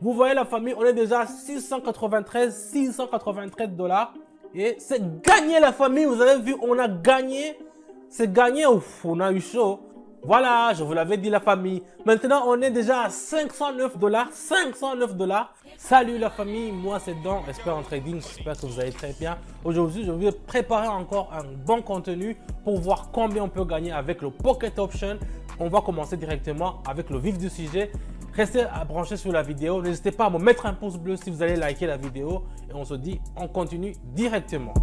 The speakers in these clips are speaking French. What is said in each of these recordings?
Vous voyez la famille, on est déjà à 693 dollars. Et c'est gagné la famille, vous avez vu, on a gagné. C'est gagné, ouf, on a eu chaud. Voilà, je vous l'avais dit la famille. Maintenant, on est déjà à 509 dollars. 509 dollars. Salut la famille, moi c'est Dan, expert en trading. J'espère que vous allez très bien. Aujourd'hui, je vais préparer encore un bon contenu pour voir combien on peut gagner avec le Pocket Option. On va commencer directement avec le vif du sujet. Restez branchés sur la vidéo. N'hésitez pas à me mettre un pouce bleu si vous allez liker la vidéo. Et on se dit, on continue directement.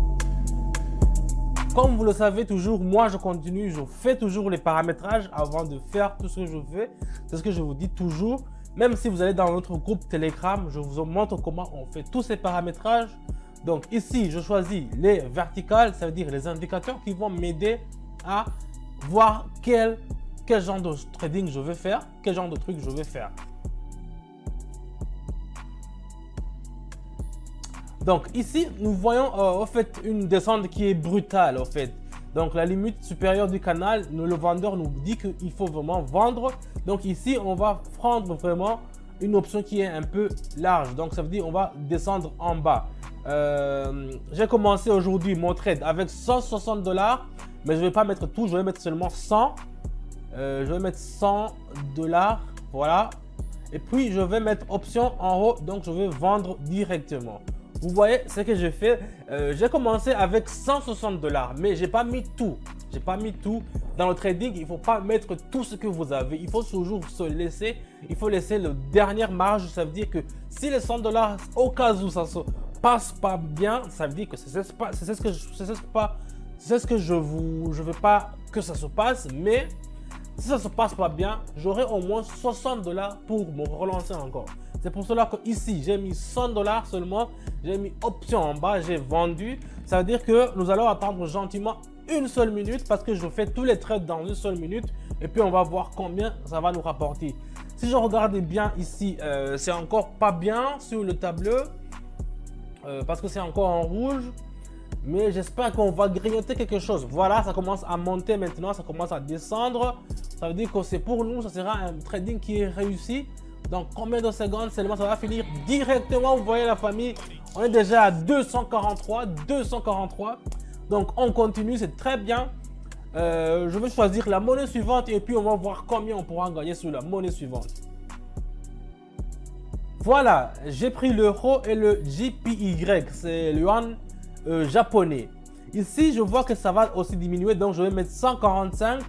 Comme vous le savez toujours, moi je continue, je fais toujours les paramétrages avant de faire tout ce que je fais. C'est ce que je vous dis toujours. Même si vous allez dans notre groupe Telegram, je vous montre comment on fait tous ces paramétrages. Donc ici, je choisis les verticales, ça veut dire les indicateurs qui vont m'aider à voir quel genre de trading je vais faire, quel genre de truc je vais faire. Donc ici, nous voyons en fait une descente qui est brutale en fait. Donc la limite supérieure du canal, le vendeur nous dit qu'il faut vraiment vendre. Donc ici, on va prendre vraiment une option qui est un peu large. Donc ça veut dire on va descendre en bas. J'ai commencé aujourd'hui mon trade avec 160 dollars, mais je ne vais pas mettre tout, je vais mettre seulement 100. Je vais mettre 100 dollars, voilà. Et puis je vais mettre option en haut, donc je vais vendre directement. Vous voyez ce que j'ai fait. J'ai commencé avec 160 dollars, mais j'ai pas mis tout. J'ai pas mis tout. Dans le trading, il faut pas mettre tout ce que vous avez. Il faut toujours se laisser. Il faut laisser le dernière marge. Ça veut dire que si les 100 dollars, au cas où ça se passe pas bien, ça veut dire que c'est ce que je veux pas que ça se passe. Mais si ça se passe pas bien, j'aurai au moins 60 dollars pour me relancer encore. C'est pour cela que ici, j'ai mis 100 dollars seulement. J'ai mis option en bas, j'ai vendu. Ça veut dire que nous allons attendre gentiment une seule minute parce que je fais tous les trades dans une seule minute. Et puis, on va voir combien ça va nous rapporter. Si je regarde bien ici, c'est encore pas bien sur le tableau parce que c'est encore en rouge. Mais j'espère qu'on va grignoter quelque chose. Voilà, ça commence à monter maintenant, ça commence à descendre. Ça veut dire que c'est pour nous, ça sera un trading qui est réussi. Donc, combien de secondes seulement ça va finir directement? Vous voyez la famille, on est déjà à 243. Donc, on continue, c'est très bien. Je vais choisir la monnaie suivante et puis on va voir combien on pourra gagner sur la monnaie suivante. Voilà, j'ai pris l'euro et le JPY, c'est le yuan japonais. Ici, je vois que ça va aussi diminuer, donc je vais mettre 145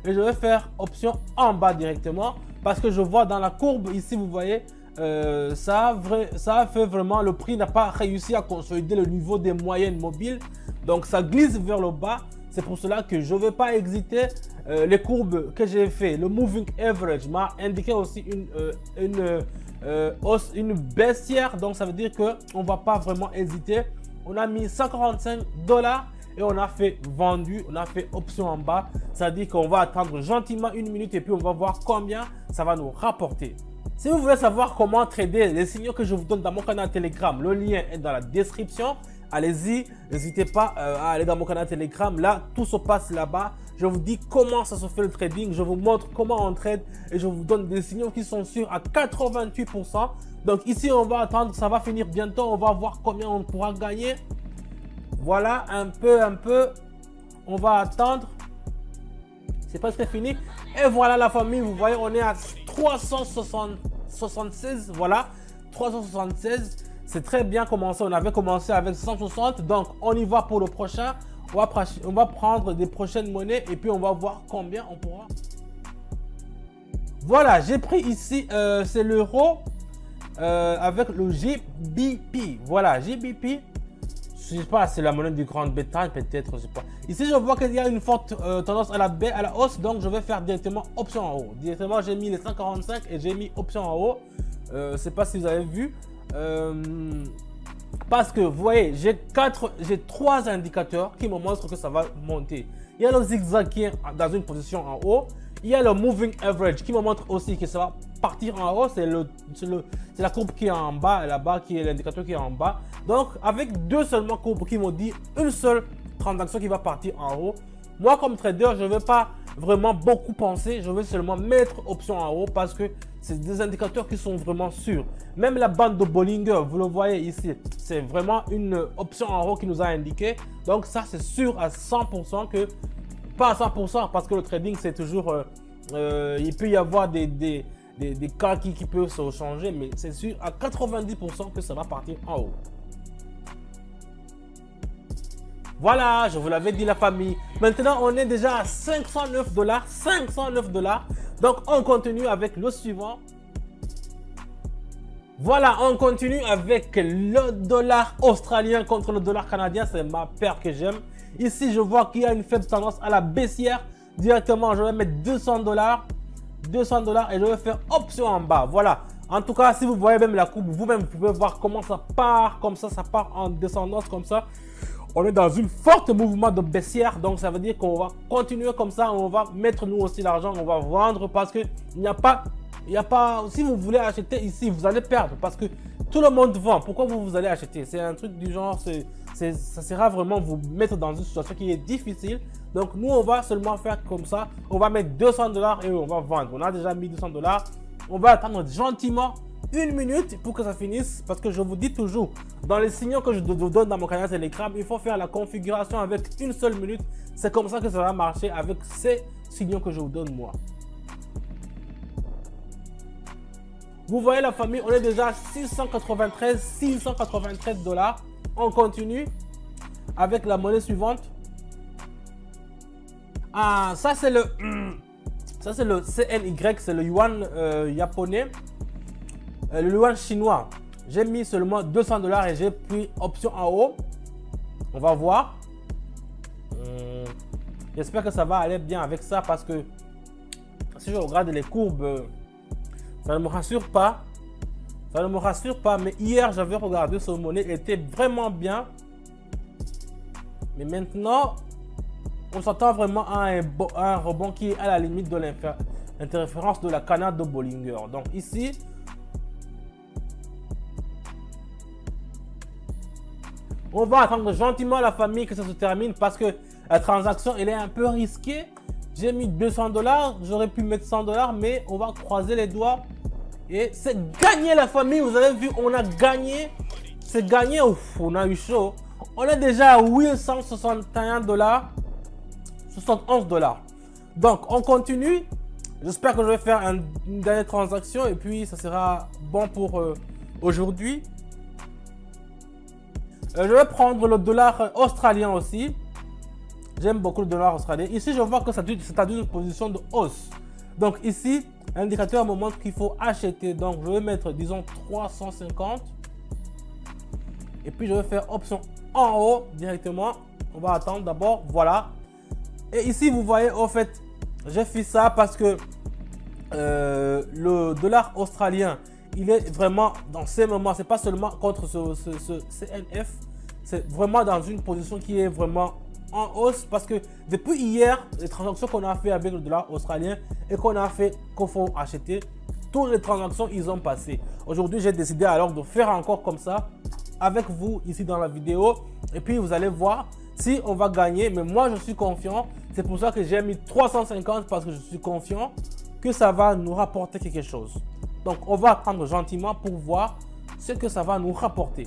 et je vais faire option en bas directement. Parce que je vois dans la courbe ici, vous voyez, ça a fait vraiment, le prix n'a pas réussi à consolider le niveau des moyennes mobiles. Donc ça glisse vers le bas. C'est pour cela que je ne vais pas hésiter. Les courbes que j'ai fait, le moving average m'a indiqué aussi une baissière. Donc ça veut dire qu'on ne va pas vraiment hésiter. On a mis 145 dollars. Et on a fait vendu, on a fait option en bas. Ça veut dire qu'on va attendre gentiment une minute et puis on va voir combien ça va nous rapporter. Si vous voulez savoir comment trader, les signaux que je vous donne dans mon canal Telegram, le lien est dans la description. Allez-y, n'hésitez pas à aller dans mon canal Telegram. Là, tout se passe là-bas. Je vous dis comment ça se fait le trading. Je vous montre comment on trade et je vous donne des signaux qui sont sûrs à 88%. Donc ici, on va attendre, ça va finir bientôt. On va voir combien on pourra gagner. Voilà, un peu, on va attendre. C'est presque fini. Et voilà la famille, vous voyez, on est à 376. Voilà, 376. C'est très bien commencé. On avait commencé avec 160. Donc, on y va pour le prochain. On va prendre des prochaines monnaies et puis on va voir combien on pourra. Voilà, j'ai pris ici, c'est l'euro avec le GBP. Voilà, GBP. Je sais pas, c'est la monnaie du Grande-Bretagne peut-être, je sais pas. Ici, je vois qu'il y a une forte tendance à la baisse, à la hausse, donc je vais faire directement option en haut. Directement, j'ai mis les 145 et j'ai mis option en haut. Je sais pas si vous avez vu. Parce que, vous voyez, j'ai 3 indicateurs qui me montrent que ça va monter. Il y a le zigzag qui est dans une position en haut. Il y a le moving average qui me montre aussi que ça va partir en haut. C'est la courbe qui est en bas, là-bas, qui est l'indicateur qui est en bas. Donc, avec deux seulement courbes qui me dit une seule transaction qui va partir en haut. Moi, comme trader, je ne vais pas vraiment beaucoup penser. Je vais seulement mettre option en haut parce que C'est des indicateurs qui sont vraiment sûrs. Même la bande de Bollinger, vous le voyez ici, c'est vraiment une option en haut qui nous a indiqué. Donc ça, c'est sûr à 100% que, pas à 100% parce que le trading, c'est toujours, il peut y avoir des cas qui peuvent se changer, mais c'est sûr à 90% que ça va partir en haut. Voilà, je vous l'avais dit la famille. Maintenant, on est déjà à 509 $. 509 $. Donc, on continue avec le suivant. Voilà, on continue avec le dollar australien contre le dollar canadien. C'est ma paire que j'aime. Ici, je vois qu'il y a une faible tendance à la baissière. Directement, je vais mettre 200 $. 200 $ et je vais faire option en bas. Voilà. En tout cas, si vous voyez même la courbe, vous-même, vous pouvez voir comment ça part comme ça part en descendance comme ça. On est dans une forte mouvement de baissière, donc ça veut dire qu'on va continuer comme ça, on va mettre nous aussi l'argent, on va vendre parce que il n'y a pas, si vous voulez acheter ici, vous allez perdre parce que tout le monde vend. Pourquoi vous allez acheter? C'est un truc du genre, ça sera vraiment vous mettre dans une situation qui est difficile. Donc nous, on va seulement faire comme ça, on va mettre 200 $ et on va vendre. On a déjà mis 200 $, on va attendre gentiment 1 minute pour que ça finisse parce que je vous dis toujours, dans les signaux que je vous donne dans mon canal Telegram, il faut faire la configuration avec une seule minute. C'est comme ça que ça va marcher avec ces signaux que je vous donne moi. Vous voyez la famille, on est déjà à 693 $. On continue avec la monnaie suivante. Ah, ça c'est le CNY, c'est le yuan japonais. Le yuan chinois, j'ai mis seulement 200 $ et j'ai pris option en haut. On va voir. J'espère que ça va aller bien avec ça parce que si je regarde les courbes, ça ne me rassure pas. Ça ne me rassure pas. Mais hier, j'avais regardé ce monnaie, il était vraiment bien. Mais maintenant, on s'attend vraiment à un rebond qui est à la limite de l'interférence de la canne de Bollinger. Donc ici, on va attendre gentiment la famille que ça se termine parce que la transaction elle est un peu risquée. J'ai mis 200 $, j'aurais pu mettre 100 $, mais on va croiser les doigts. Et c'est gagné la famille, vous avez vu, on a gagné. C'est gagné, ouf, on a eu chaud. On est déjà à 861 $, 71 $. Donc on continue. J'espère que je vais faire une dernière transaction et puis ça sera bon pour aujourd'hui. Je vais prendre le dollar australien aussi. J'aime beaucoup le dollar australien. Ici, je vois que c'est à une position de hausse. Donc ici, l'indicateur me montre qu'il faut acheter. Donc je vais mettre, disons, 350. Et puis je vais faire option en haut directement. On va attendre d'abord. Voilà. Et ici, vous voyez, en fait, j'ai fait ça parce que le dollar australien, il est vraiment dans ces moments, c'est pas seulement contre ce CNF, c'est vraiment dans une position qui est vraiment en hausse parce que depuis hier, les transactions qu'on a fait avec le dollar australien et qu'on a fait qu'il faut acheter, toutes les transactions ils ont passé. Aujourd'hui, j'ai décidé alors de faire encore comme ça avec vous ici dans la vidéo et puis vous allez voir si on va gagner. Mais moi, je suis confiant. C'est pour ça que j'ai mis 350 parce que je suis confiant que ça va nous rapporter quelque chose. Donc, on va attendre gentiment pour voir ce que ça va nous rapporter.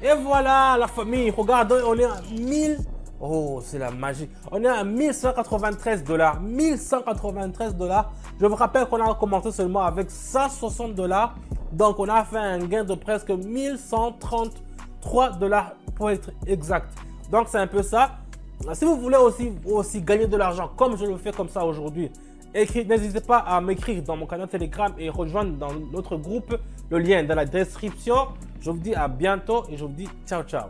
Et voilà la famille, regardez, on est à 1000. Oh, c'est la magie. On est à 1193 $. 1193 $. Je vous rappelle qu'on a commencé seulement avec 160 $. Donc, on a fait un gain de presque 1133 $ pour être exact. Donc, c'est un peu ça. Si vous voulez aussi gagner de l'argent comme je le fais comme ça aujourd'hui, n'hésitez pas à m'écrire dans mon canal Telegram et rejoindre dans notre groupe. Le lien est dans la description. Je vous dis à bientôt et je vous dis ciao ciao.